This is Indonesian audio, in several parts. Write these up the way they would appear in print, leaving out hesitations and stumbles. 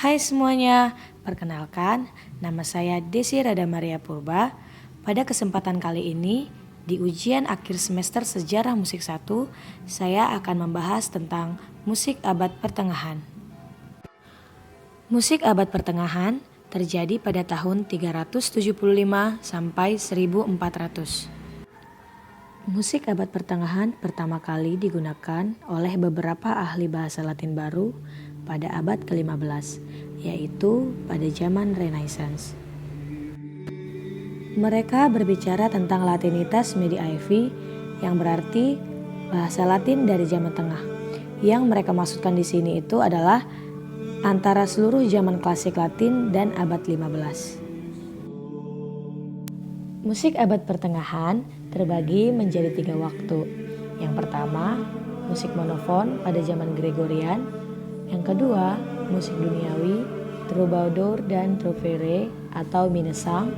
Hai semuanya, perkenalkan nama saya Desi Rada Maria Purba. Pada kesempatan kali ini, di ujian akhir semester Sejarah Musik 1, saya akan membahas tentang musik abad pertengahan. Musik abad pertengahan terjadi pada tahun 375 sampai 1400. Musik abad pertengahan pertama kali digunakan oleh beberapa ahli bahasa Latin baru pada abad ke-15, yaitu pada zaman Renaissance. Mereka berbicara tentang Latinitas Mediaevi, yang berarti bahasa Latin dari zaman tengah. Yang mereka maksudkan di sini itu adalah antara seluruh zaman klasik Latin dan abad 15. Musik abad pertengahan terbagi menjadi 3 waktu. Yang pertama, musik monofon pada zaman Gregorian. Yang kedua, musik duniawi, troubadour dan trouvere atau minnesang.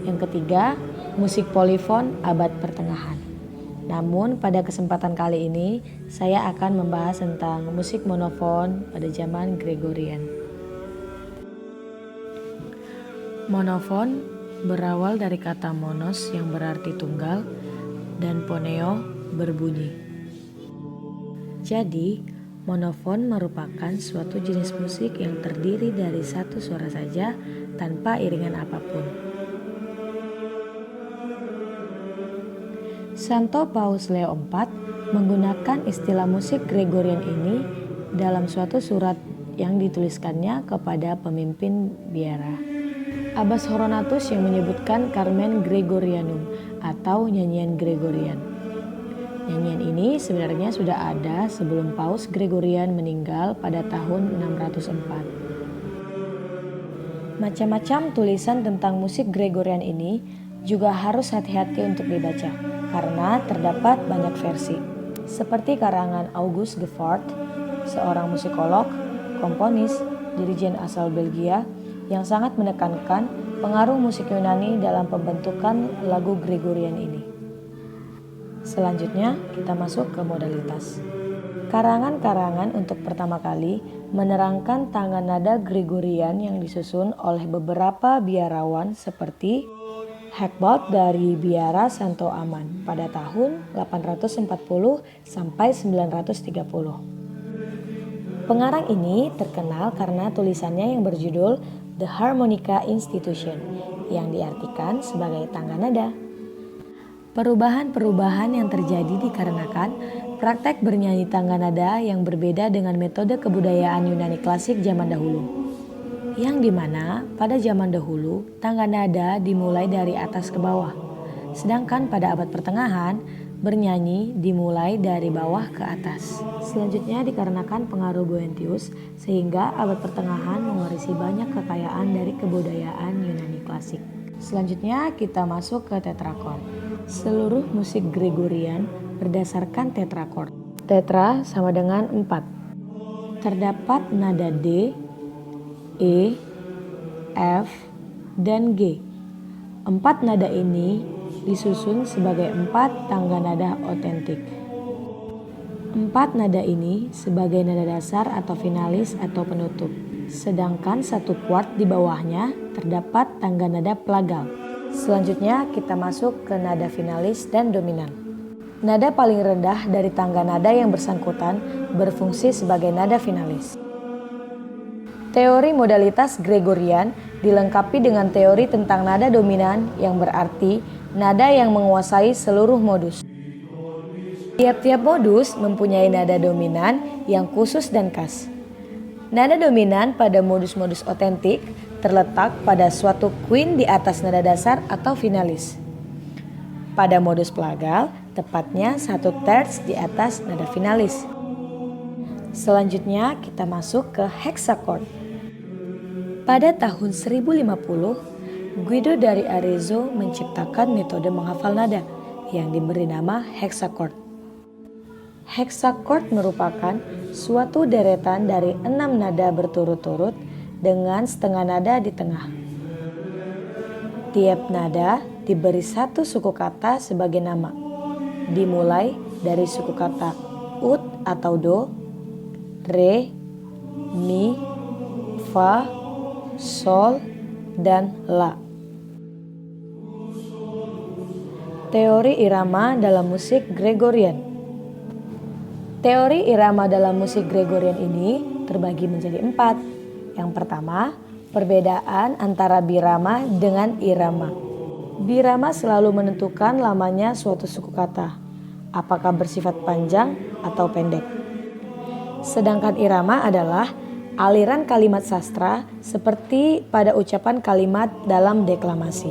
Yang ketiga, musik polifon abad pertengahan. Namun pada kesempatan kali ini, saya akan membahas tentang musik monofon pada zaman Gregorian. Monofon berawal dari kata monos yang berarti tunggal dan poneo berbunyi. Jadi, monofon merupakan suatu jenis musik yang terdiri dari satu suara saja tanpa iringan apapun. Santo Paus Leo IV menggunakan istilah musik Gregorian ini dalam suatu surat yang dituliskannya kepada pemimpin biara. Abbas Horonatus yang menyebutkan Carmen Gregorianum atau nyanyian Gregorian. Nyanyian ini sebenarnya sudah ada sebelum Paus Gregorian meninggal pada tahun 604. Macam-macam tulisan tentang musik Gregorian ini juga harus hati-hati untuk dibaca karena terdapat banyak versi. Seperti karangan Auguste Gevaert, seorang musikolog, komponis, dirijen asal Belgia yang sangat menekankan pengaruh musik Yunani dalam pembentukan lagu Gregorian ini. Selanjutnya kita masuk ke modalitas. Karangan-karangan untuk pertama kali menerangkan tangga nada Gregorian yang disusun oleh beberapa biarawan seperti Hagbard dari biara Santo Aman pada tahun 840 sampai 930. Pengarang ini terkenal karena tulisannya yang berjudul The Harmonica Institution, yang diartikan sebagai tangga nada. Perubahan-perubahan yang terjadi dikarenakan praktek bernyanyi tangga nada yang berbeda dengan metode kebudayaan Yunani klasik zaman dahulu. Yang dimana pada zaman dahulu tangga nada dimulai dari atas ke bawah, sedangkan pada abad pertengahan bernyanyi dimulai dari bawah ke atas. Selanjutnya dikarenakan pengaruh Boethius sehingga abad pertengahan mewarisi banyak kekayaan dari kebudayaan Yunani klasik. Selanjutnya kita masuk ke tetrakord. Seluruh musik Gregorian berdasarkan tetrakord. Tetra sama dengan 4. Terdapat nada D, E, F, dan G. 4 nada ini disusun sebagai 4 tangga nada otentik. 4 nada ini sebagai nada dasar atau finalis atau penutup. Sedangkan 1 kuart di bawahnya terdapat tangga nada plagal. Selanjutnya kita masuk ke nada finalis dan dominan. Nada paling rendah dari tangga nada yang bersangkutan berfungsi sebagai nada finalis. Teori modalitas Gregorian dilengkapi dengan teori tentang nada dominan yang berarti nada yang menguasai seluruh modus. Tiap-tiap modus mempunyai nada dominan yang khusus dan khas. Nada dominan pada modus-modus otentik terletak pada suatu quint di atas nada dasar atau finalis. Pada modus plagal, tepatnya 1 terts di atas nada finalis. Selanjutnya kita masuk ke hexachord. Pada tahun 1050, Guido dari Arezzo menciptakan metode menghafal nada yang diberi nama hexachord. Hexachord merupakan suatu deretan dari 6 nada berturut-turut dengan setengah nada di tengah. Tiap nada diberi 1 suku kata sebagai nama, dimulai dari suku kata ut atau do, re, mi, fa, sol, dan la. Teori irama dalam musik Gregorian. Teori irama dalam musik Gregorian ini terbagi menjadi 4. Yang pertama, perbedaan antara birama dengan irama. Birama selalu menentukan lamanya suatu suku kata, apakah bersifat panjang atau pendek. Sedangkan irama adalah aliran kalimat sastra seperti pada ucapan kalimat dalam deklamasi.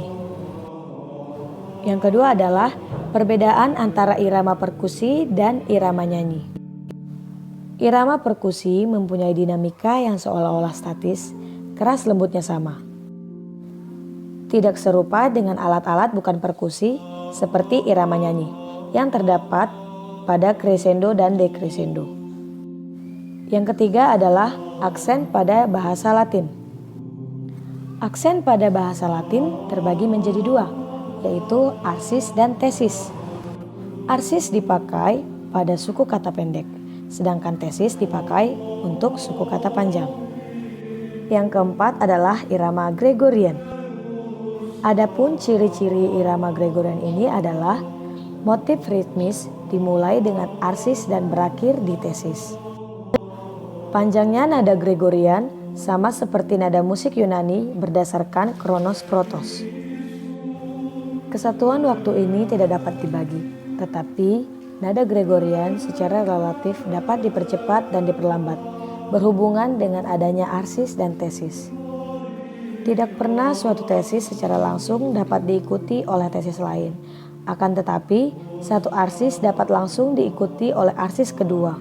Yang kedua adalah perbedaan antara irama perkusi dan irama nyanyi. Irama perkusi mempunyai dinamika yang seolah-olah statis, keras lembutnya sama. Tidak serupa dengan alat-alat bukan perkusi seperti irama nyanyi yang terdapat pada crescendo dan decrescendo. Yang ketiga adalah aksen pada bahasa Latin. Aksen pada bahasa Latin terbagi menjadi 2, yaitu arsis dan tesis. Arsis dipakai pada suku kata pendek, sedangkan tesis dipakai untuk suku kata panjang. Yang keempat adalah irama Gregorian. Adapun ciri-ciri irama Gregorian ini adalah motif ritmis dimulai dengan arsis dan berakhir di tesis. Panjangnya nada Gregorian sama seperti nada musik Yunani berdasarkan Kronos Protos. Kesatuan waktu ini tidak dapat dibagi, tetapi nada Gregorian secara relatif dapat dipercepat dan diperlambat, berhubungan dengan adanya arsis dan tesis. Tidak pernah suatu tesis secara langsung dapat diikuti oleh tesis lain, akan tetapi satu arsis dapat langsung diikuti oleh arsis kedua.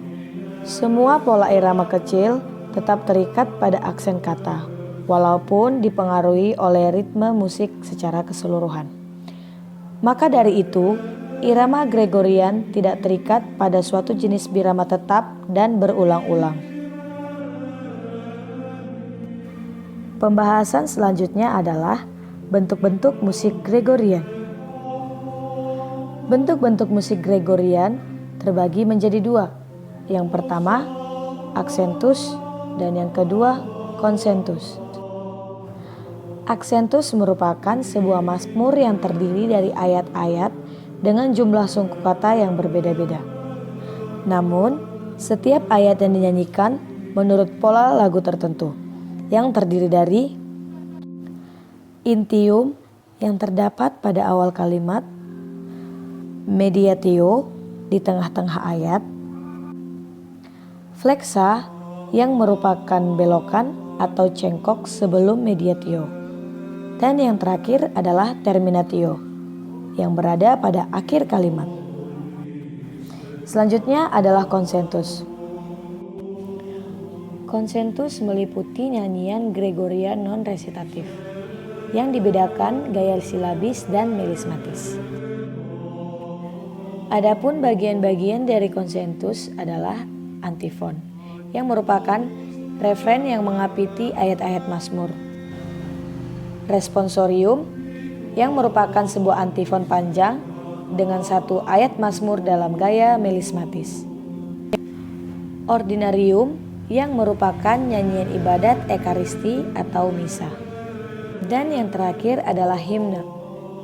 Semua pola irama kecil tetap terikat pada aksen kata, walaupun dipengaruhi oleh ritme musik secara keseluruhan. Maka dari itu, irama Gregorian tidak terikat pada suatu jenis birama tetap dan berulang-ulang. Pembahasan selanjutnya adalah bentuk-bentuk musik Gregorian. Bentuk-bentuk musik Gregorian terbagi menjadi 2. Yang pertama, aksentus, dan yang kedua, konsentus. Aksentus merupakan sebuah mazmur yang terdiri dari ayat-ayat dengan jumlah sungku kata yang berbeda-beda. Namun, setiap ayat yang dinyanyikan menurut pola lagu tertentu, yang terdiri dari intium yang terdapat pada awal kalimat, mediatio di tengah-tengah ayat, flexa yang merupakan belokan atau cengkok sebelum mediatio, dan yang terakhir adalah terminatio yang berada pada akhir kalimat. Selanjutnya adalah konsentus. Konsentus meliputi nyanyian Gregorian non-resitatif yang dibedakan gaya silabis dan melismatis. Adapun bagian-bagian dari konsentus adalah antifon yang merupakan refren yang mengapiti ayat-ayat mazmur. Responsorium yang merupakan sebuah antifon panjang dengan satu ayat mazmur dalam gaya melismatis. Ordinarium yang merupakan nyanyian ibadat ekaristi atau misa. Dan yang terakhir adalah himne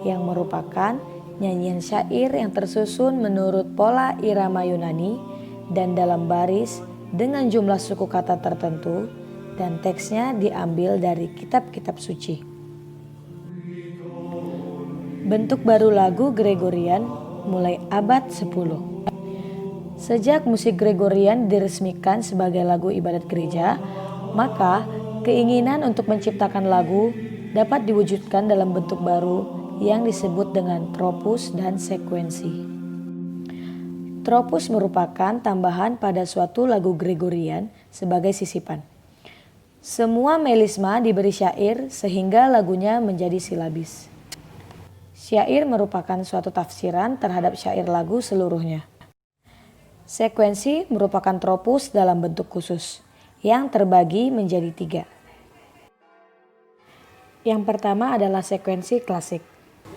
yang merupakan nyanyian syair yang tersusun menurut pola irama Yunani dan dalam baris dengan jumlah suku kata tertentu, dan teksnya diambil dari kitab-kitab suci. Bentuk baru lagu Gregorian mulai abad 10. Sejak musik Gregorian diresmikan sebagai lagu ibadat gereja, maka keinginan untuk menciptakan lagu dapat diwujudkan dalam bentuk baru yang disebut dengan tropus dan sekuensi. Tropus merupakan tambahan pada suatu lagu Gregorian sebagai sisipan. Semua melisma diberi syair sehingga lagunya menjadi silabis. Syair merupakan suatu tafsiran terhadap syair lagu seluruhnya. Sekuensi merupakan tropus dalam bentuk khusus yang terbagi menjadi 3. Yang pertama adalah sekuensi klasik.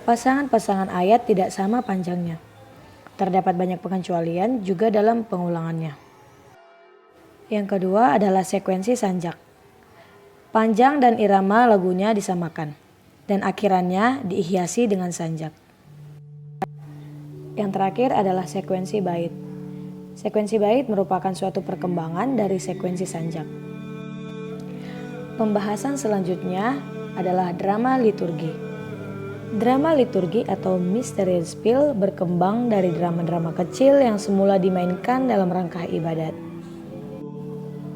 Pasangan-pasangan ayat tidak sama panjangnya. Terdapat banyak pengecualian juga dalam pengulangannya. Yang kedua adalah sekuensi sanjak. Panjang dan irama lagunya disamakan, dan akhirannya dihiasi dengan sanjak. Yang terakhir adalah sekuensi bait. Sekuensi bait merupakan suatu perkembangan dari sekuensi sanjak. Pembahasan selanjutnya adalah drama liturgi. Drama liturgi atau Mysterienspiel berkembang dari drama-drama kecil yang semula dimainkan dalam rangka ibadat.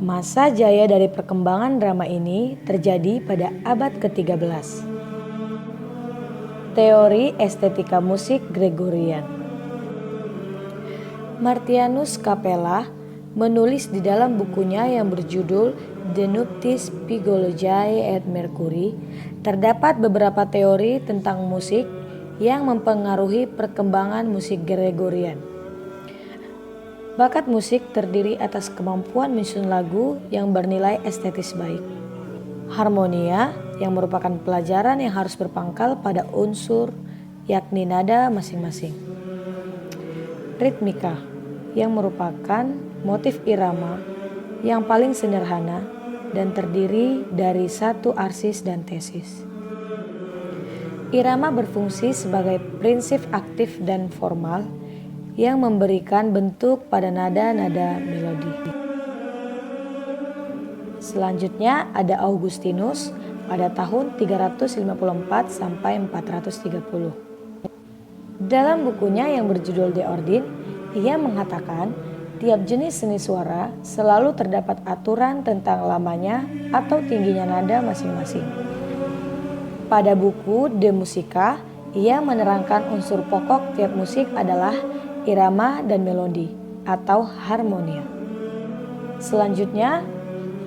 Masa jaya dari perkembangan drama ini terjadi pada abad ke-13. Teori estetika musik Gregorian. Martianus Capella menulis di dalam bukunya yang berjudul De Nuptiis Philologiae et Mercurii, terdapat beberapa teori tentang musik yang mempengaruhi perkembangan musik Gregorian. Bakat musik terdiri atas kemampuan menyusun lagu yang bernilai estetis baik. Harmonia yang merupakan pelajaran yang harus berpangkal pada unsur yakni nada masing-masing. Ritmika yang merupakan motif irama yang paling sederhana dan terdiri dari satu arsis dan tesis. Irama berfungsi sebagai prinsip aktif dan formal yang memberikan bentuk pada nada-nada melodi. Selanjutnya ada Augustinus pada tahun 354 sampai 430. Dalam bukunya yang berjudul De Ordine, ia mengatakan tiap jenis seni suara selalu terdapat aturan tentang lamanya atau tingginya nada masing-masing. Pada buku De Musica, ia menerangkan unsur pokok tiap musik adalah irama dan melodi atau harmonia. Selanjutnya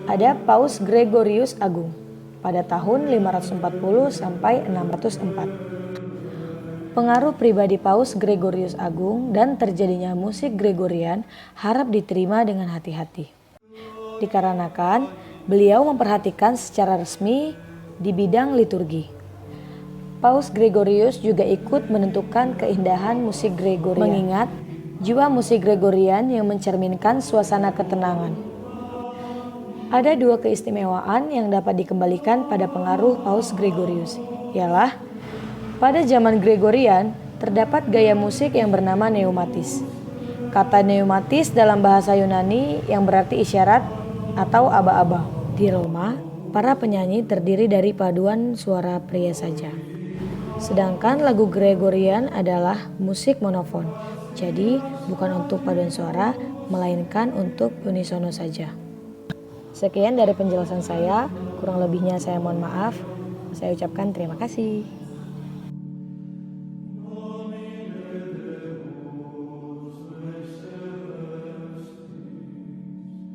ada Paus Gregorius Agung pada tahun 540 sampai 604. Pengaruh pribadi Paus Gregorius Agung dan terjadinya musik Gregorian harap diterima dengan hati-hati. Dikarenakan beliau memperhatikan secara resmi di bidang liturgi. Paus Gregorius juga ikut menentukan keindahan musik Gregorian, mengingat jiwa musik Gregorian yang mencerminkan suasana ketenangan. Ada dua keistimewaan yang dapat dikembalikan pada pengaruh Paus Gregorius, ialah pada zaman Gregorian, terdapat gaya musik yang bernama neumatis. Kata neumatis dalam bahasa Yunani yang berarti isyarat atau aba-aba. Di Roma, para penyanyi terdiri dari paduan suara pria saja. Sedangkan lagu Gregorian adalah musik monofon. Jadi, bukan untuk paduan suara, melainkan untuk unisono saja. Sekian dari penjelasan saya, kurang lebihnya saya mohon maaf. Saya ucapkan terima kasih.